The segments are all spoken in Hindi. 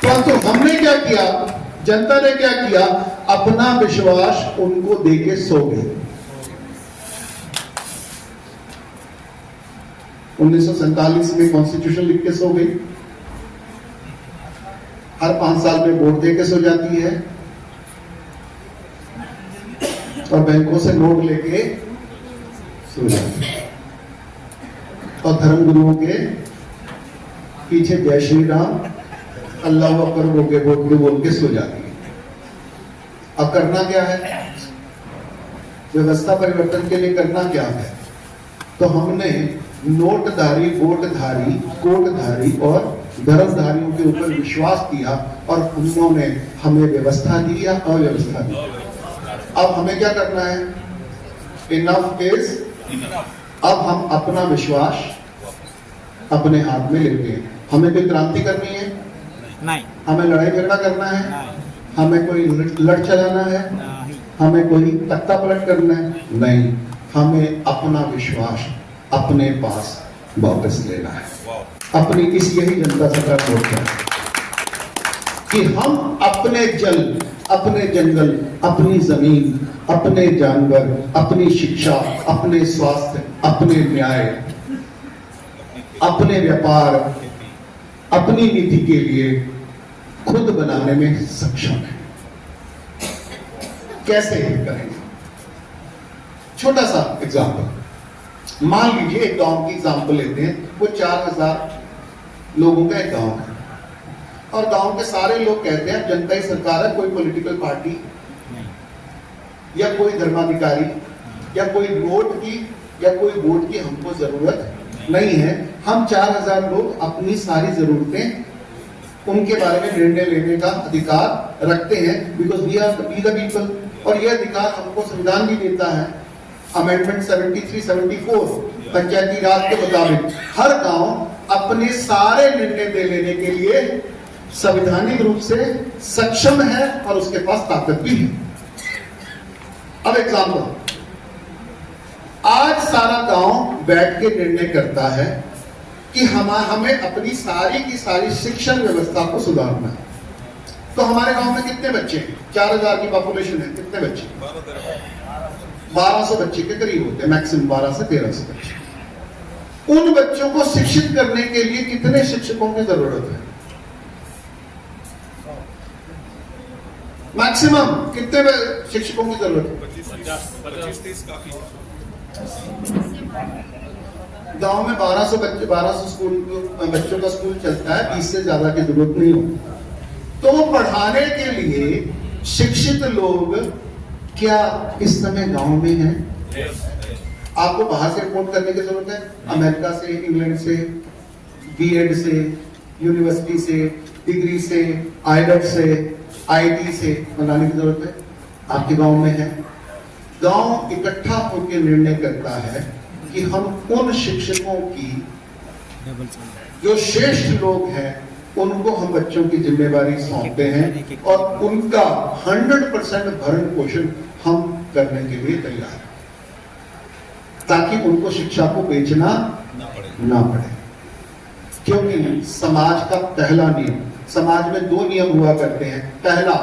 परंतु हमने क्या किया, जनता ने क्या किया, अपना विश्वास उनको देके सो गए। 1947 में कॉन्स्टिट्यूशन लिख के सो गई, हर 5 साल में वोट दे के सो जाती है और बैंकों से नोट लेके सो जाती है और धर्म गुरुओं के पीछे जय श्री राम अल्लाह अकबर बोल के सो जाती है। अब करना क्या है, व्यवस्था परिवर्तन के लिए करना क्या है, तो हमने नोटधारी, वोटधारी, कोटधारी और धर्मधारियों के ऊपर विश्वास किया और उन्होंने हमें व्यवस्था दी या अव्यवस्था दी। अब हमें क्या करना है, इनफ इज, अब हम अपना विश्वास अपने हाथ में लेते हैं। हमें कोई क्रांति करनी है नहीं, हमें लड़ाई झगड़ा करना है नहीं, हमें कोई लड़ चलाना है नहीं, हमें कोई तख्ता पलट करना है नहीं, हमें अपना विश्वास अपने पास वापस लेना है। अपनी इस यही जनता से का वोट है कि हम अपने जल, अपने जंगल, अपनी जमीन, अपने जानवर, अपनी शिक्षा, अपने स्वास्थ्य, अपने न्याय, अपने व्यापार, अपनी नीति के लिए खुद बनाने में सक्षम है। कैसे करेंगे? छोटा सा एग्जाम्पल, मान लीजिए एक गांव की एग्जाम्पल लेते हैं। वो 4000 लोगों का एक गांव है और गांव के सारे लोग कहते हैं जनता ही सरकार है, कोई पॉलिटिकल पार्टी या कोई धर्माधिकारी या कोई नोट की या कोई वोट की हमको जरूरत नहीं है। हम 4000 लोग अपनी सारी जरूरतें उनके बारे में निर्णय लेने का अधिकार रखते हैं, because we are the people. और यह अधिकार हमको संविधान भी देता है, अमेंडमेंट 73-74 पंचायती राज के मुताबिक हर गांव अपने सारे निर्णय दे लेने के लिए संवैधानिक रूप से सक्षम है और उसके पास ताकत भी है। अब एग्जाम्पल, आज सारा गांव बैठ के निर्णय करता है कि हमें अपनी सारी की सारी शिक्षण व्यवस्था को सुधारना है। तो हमारे गांव में कितने बच्चे हैं? 4000 की पॉपुलेशन है, कितने बच्चे? 1200 बच्चे के करीब होते हैं, मैक्सिमम 12 से 1300 बच्चे। उन बच्चों को शिक्षित करने के लिए कितने शिक्षकों की जरूरत है? मैक्सिमम कितने शिक्षकों की जरूरत है? 25-30 काफी। गांव में 1200 बच्चे, 1200 स्कूल बच्चों का स्कूल चलता है, 20 से ज्यादा की जरूरत नहीं होती। तो पढ़ाने के लिए शिक्षित लोग क्या इस समय गांव में हैं? आपको बाहर से रिपोर्ट करने की जरूरत है? अमेरिका से, इंग्लैंड से, बीएड से, यूनिवर्सिटी से, डिग्री से, आईलेट से, आईटी से बनाने की जरूरत है? आपके गांव में है। गांव इकट्ठा होकर निर्णय करता है कि हम उन शिक्षकों की जो श्रेष्ठ लोग हैं उनको हम बच्चों की जिम्मेवारी सौंपते हैं और उनका 100% भरण पोषण हम करने के लिए तैयार हैं, ताकि उनको शिक्षा को बेचना ना पड़े। क्योंकि समाज का पहला नियम, समाज में 2 नियम हुआ करते हैं। पहला,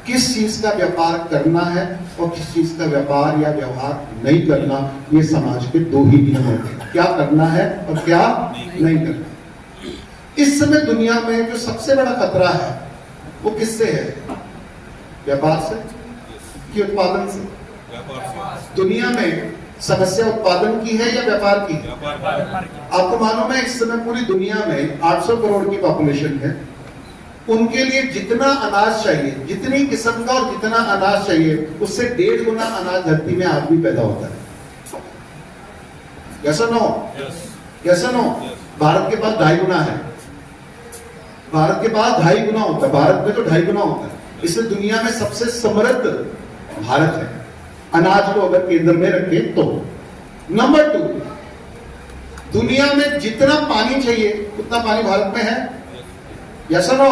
किस चीज का व्यापार करना है और किस चीज का व्यापार या व्यवहार नहीं करना, ये समाज के 2 ही नियम होते हैं, क्या करना है और क्या नहीं करना। इस समय दुनिया में जो सबसे बड़ा खतरा है वो किससे है? व्यापार से कि उत्पादन से? दुनिया में समस्या उत्पादन की है या व्यापार की है? आपको मालूम है इस समय पूरी दुनिया में 800 करोड़ की पॉपुलेशन है। उनके लिए जितना अनाज चाहिए, जितनी किस्म का और जितना अनाज चाहिए, उससे 1.5 गुना अनाज धरती में आज भी पैदा होता है। यस और नो? यस और नो? भारत के पास 2.5 गुना है। भारत के पास 2.5 गुना होता है, भारत में तो 2.5 गुना होता है। इसलिए दुनिया में सबसे समृद्ध भारत है, अनाज को अगर केंद्र में रखे तो। नंबर 2, दुनिया में जितना पानी चाहिए उतना पानी भारत में है। यस और नो?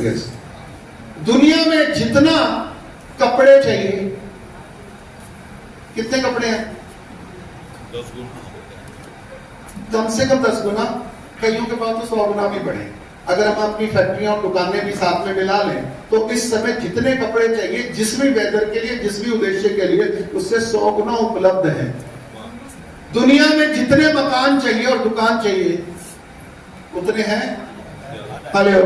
यस। दुनिया में जितना कपड़े चाहिए, कितने कपड़े हैं? 10 गुना, कम से कम 10 गुना, कईयों के पास तो 100 गुना भी बढ़े। अगर हम अपनी फैक्ट्रियां और दुकानें भी साथ में मिला लें तो इस समय जितने कपड़े चाहिए जिस भी वेदर के लिए, जिस भी उद्देश्य के लिए, उससे 100 गुना उपलब्ध है। दुनिया में जितने मकान चाहिए और दुकान चाहिए उतने हैं। हेलो,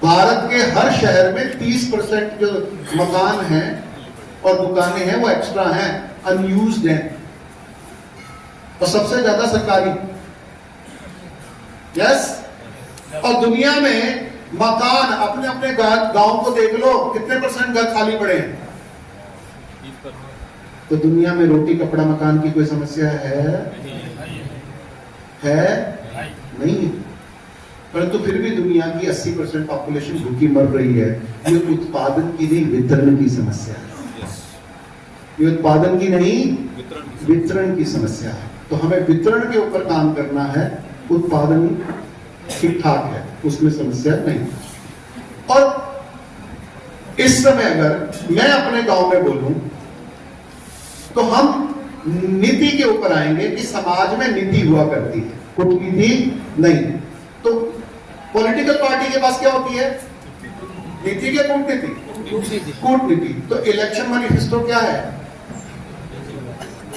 भारत के हर शहर में 30% जो मकान हैं और दुकानें हैं वो एक्स्ट्रा हैं, अनयूज्ड हैं, और सबसे ज्यादा सरकारी। यस। और दुनिया में मकान, अपने अपने गांव को देख लो, कितने परसेंट घर खाली पड़े हैं। तो दुनिया में रोटी कपड़ा मकान की कोई समस्या है नहीं। परंतु फिर भी दुनिया की 80% पॉपुलेशन भूखी मर रही है। ये उत्पादन की नहीं, वितरण की समस्या है। ये उत्पादन की नहीं, वितरण की समस्या है। तो हमें वितरण के ऊपर काम करना है। उत्पादन ठीक ठाक है, उसमें समस्या नहीं। और इस समय अगर मैं अपने गांव में बोलूं तो हम नीति के ऊपर आएंगे कि समाज में नीति हुआ करती है, कूटनीति नहीं। तो पॉलिटिकल पार्टी के पास क्या होती है? नीति के कूटनीति? कूटनीति। तो इलेक्शन मैनिफेस्टो क्या है?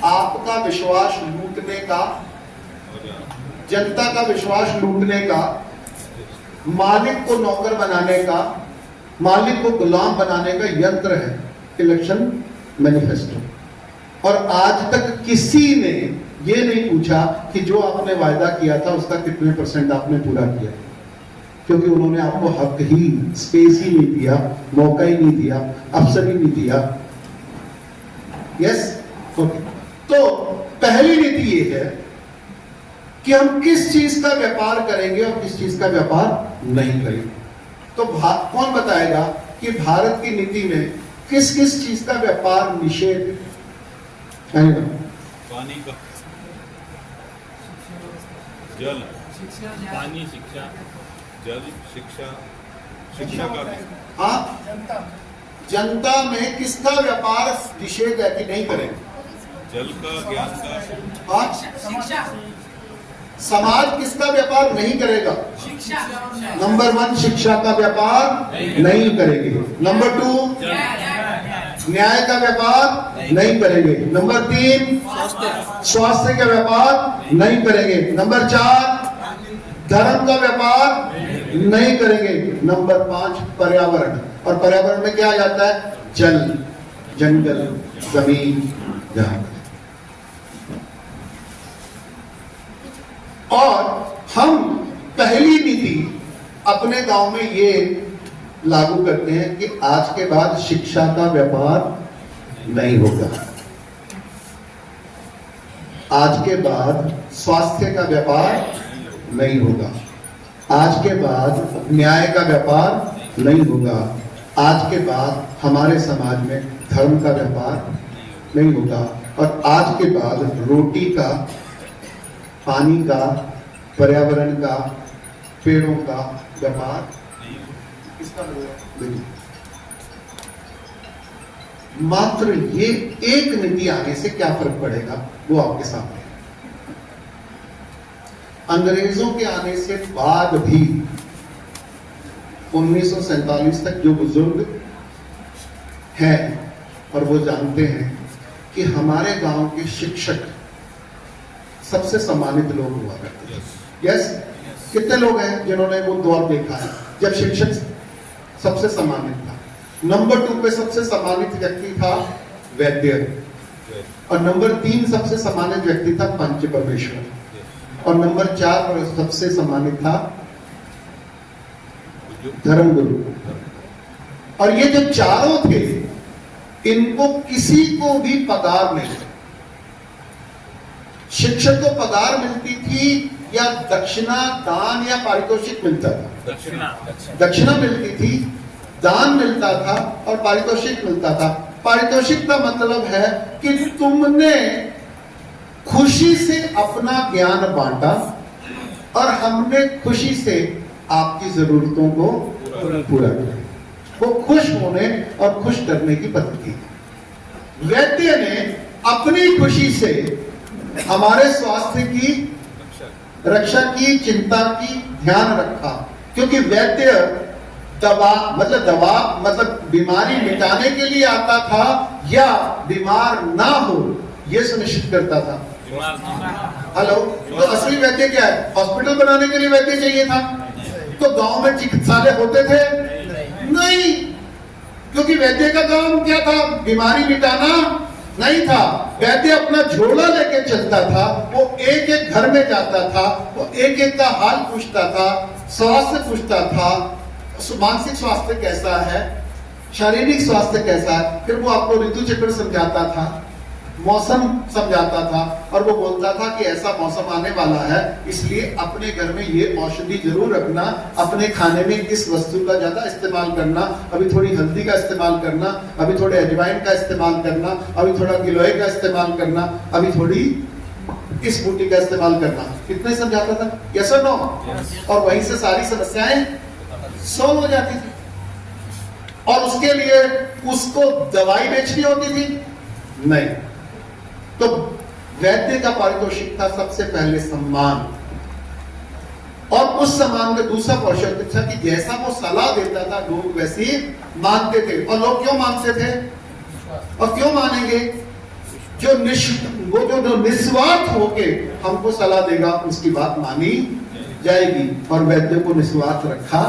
आपका विश्वास लूटने का, जनता का विश्वास लूटने का, मालिक को नौकर बनाने का, मालिक को गुलाम बनाने का यंत्र है इलेक्शन मैनिफेस्टो। और आज तक किसी ने ये नहीं पूछा कि जो आपने वायदा किया था उसका कितने % आपने पूरा किया, क्योंकि उन्होंने आपको हक ही, स्पेस ही नहीं दिया, मौका ही नहीं दिया, अवसर ही नहीं दिया। Yes, okay. तो पहली नीति ये है कि हम किस चीज का व्यापार करेंगे और किस चीज का व्यापार नहीं करेंगे। तो कौन बताएगा कि भारत की नीति में किस किस चीज का व्यापार निषेध? पानी का, जल, पानी, शिक्षा, जल, शिक्षा का भी। हाँ, जनता में किसका व्यापार निषेध है कि नहीं करेंगे? जल का, ज्ञान का। हाँ, समाज किसका व्यापार नहीं करेगा? नंबर 1 शिक्षा का व्यापार नहीं करेंगे। नंबर 2 न्याय का व्यापार नहीं करेंगे। नंबर 3 स्वास्थ्य का व्यापार नहीं करेंगे। नंबर 4 धर्म का व्यापार नहीं करेंगे। नंबर 5 पर्यावरण। और पर्यावरण में क्या आ जाता है? जल, जंगल, जमीन, जहां। और हम पहली नीति अपने गांव में ये लागू करते हैं कि आज के बाद शिक्षा का व्यापार नहीं होगा। आज के बाद स्वास्थ्य का व्यापार नहीं होगा। आज के बाद न्याय का व्यापार नहीं होगा। आज के बाद हमारे समाज में धर्म का व्यापार नहीं होगा। और आज के बाद रोटी का, पानी का, पर्यावरण का, पेड़ों का व्यापार इसका नहीं। मात्र ये एक नीति आने से क्या फर्क पड़ेगा वो आपके सामने है। अंग्रेजों के आने से बाद भी 1947 तक जो बुजुर्ग हैं और वो जानते हैं कि हमारे गांव के शिक्षक सबसे सम्मानित लोग हुआ करते हैं। यस, कितने लोग हैं जिन्होंने वो दौर देखा है जब शिक्षक सबसे सम्मानित था? नंबर 2 पे सबसे सम्मानित व्यक्ति था वैद्य, और नंबर 3 सबसे सम्मानित व्यक्ति था पंच परमेश्वर, और नंबर 4 पर सबसे सम्मानित था धर्मगुरु। और ये जो चारों थे, इनको किसी को भी पगार नहीं। शिक्षक को पगार मिलती थी या दक्षिणा, दान या पारितोषिक मिलता था? दक्षिणा मिलती थी, दान मिलता था और पारितोषिक मिलता था। पारितोषिक का मतलब है कि तुमने खुशी से अपना ज्ञान बांटा और हमने खुशी से आपकी जरूरतों को पूरा किया। वो खुश होने और खुश करने की पद्धति। वैद्य ने अपनी खुशी से हमारे स्वास्थ्य की रक्षा की, चिंता की, ध्यान रखा, क्योंकि वैद्य दवा मतलब बीमारी मिटाने के लिए आता था या बीमार ना हो यह सुनिश्चित करता था। हेलो, तो असली वैद्य क्या है? हॉस्पिटल बनाने के लिए वैद्य चाहिए था? तो गांव में चिकित्सालय होते थे? नहीं, क्योंकि वैद्य का काम क्या था? बीमारी मिटाना नहीं था। वैद्य अपना झोला लेके चलता था, वो एक एक घर में जाता था, वो एक एक का हाल पूछता था, स्वास्थ्य पूछता था, मानसिक स्वास्थ्य कैसा है, शारीरिक स्वास्थ्य कैसा है, फिर वो आपको ऋतु चक्र समझाता था, मौसम समझाता था, और वो बोलता था कि ऐसा मौसम आने वाला है, इसलिए अपने घर में ये औषधि जरूर रखना, अपने खाने में इस वस्तु का ज्यादा इस्तेमाल करना, अभी थोड़ी हल्दी का इस्तेमाल करना, अभी थोड़े अजवाइन का इस्तेमाल करना, अभी थोड़ा गिलोय का इस्तेमाल करना, अभी थोड़ी इस बूटी का इस्तेमाल करना। कितने समझाता था? यस और नो? और वहीं से सारी समस्याएं सॉल्व हो जाती थी। और उसके लिए उसको दवाई बेचनी होती थी? नहीं। तो वैद्य का पारितोषिक था सबसे पहले सम्मान, और उस सम्मान का दूसरा पोर्शन था कि जैसा वो सलाह देता था लोग वैसे ही मानते थे। और लोग क्यों मानते थे और क्यों मानेंगे? जो निस्वार्थ होके हमको सलाह देगा उसकी बात मानी जाएगी, और वैद्य को निस्वार्थ रखा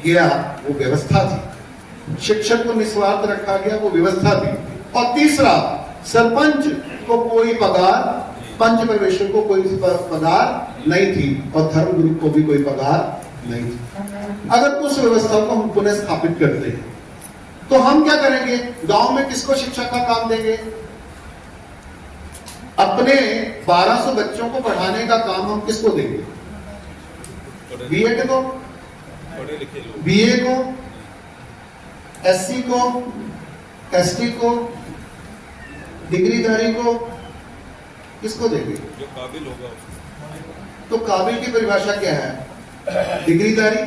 गया, वो व्यवस्था थी। शिक्षक को निस्वार्थ रखा गया, वो व्यवस्था थी। और तीसरा, सरपंच को कोई पगार, पंच परमेश्वर को कोई पगार नहीं थी, और धर्म गुरु को भी कोई पगार नहीं थी। अगर उस व्यवस्था को हम पुनः स्थापित करते हैं तो हम क्या करेंगे? गांव में किसको शिक्षा का काम देंगे? अपने 1200 बच्चों को पढ़ाने का काम हम किसको देंगे? बीएड को, बीए को, एससी को, एसटी को, डिग्रीधारी को, किसको देंगे? जो काबिल होगा उसको। तो काबिल की परिभाषा क्या है? डिग्रीधारी,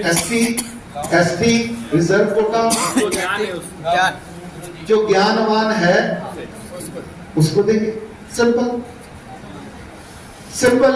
एससी, एसटी, रिजर्व कोटा, जो ज्ञानवान है उसको देंगे। Simple simple.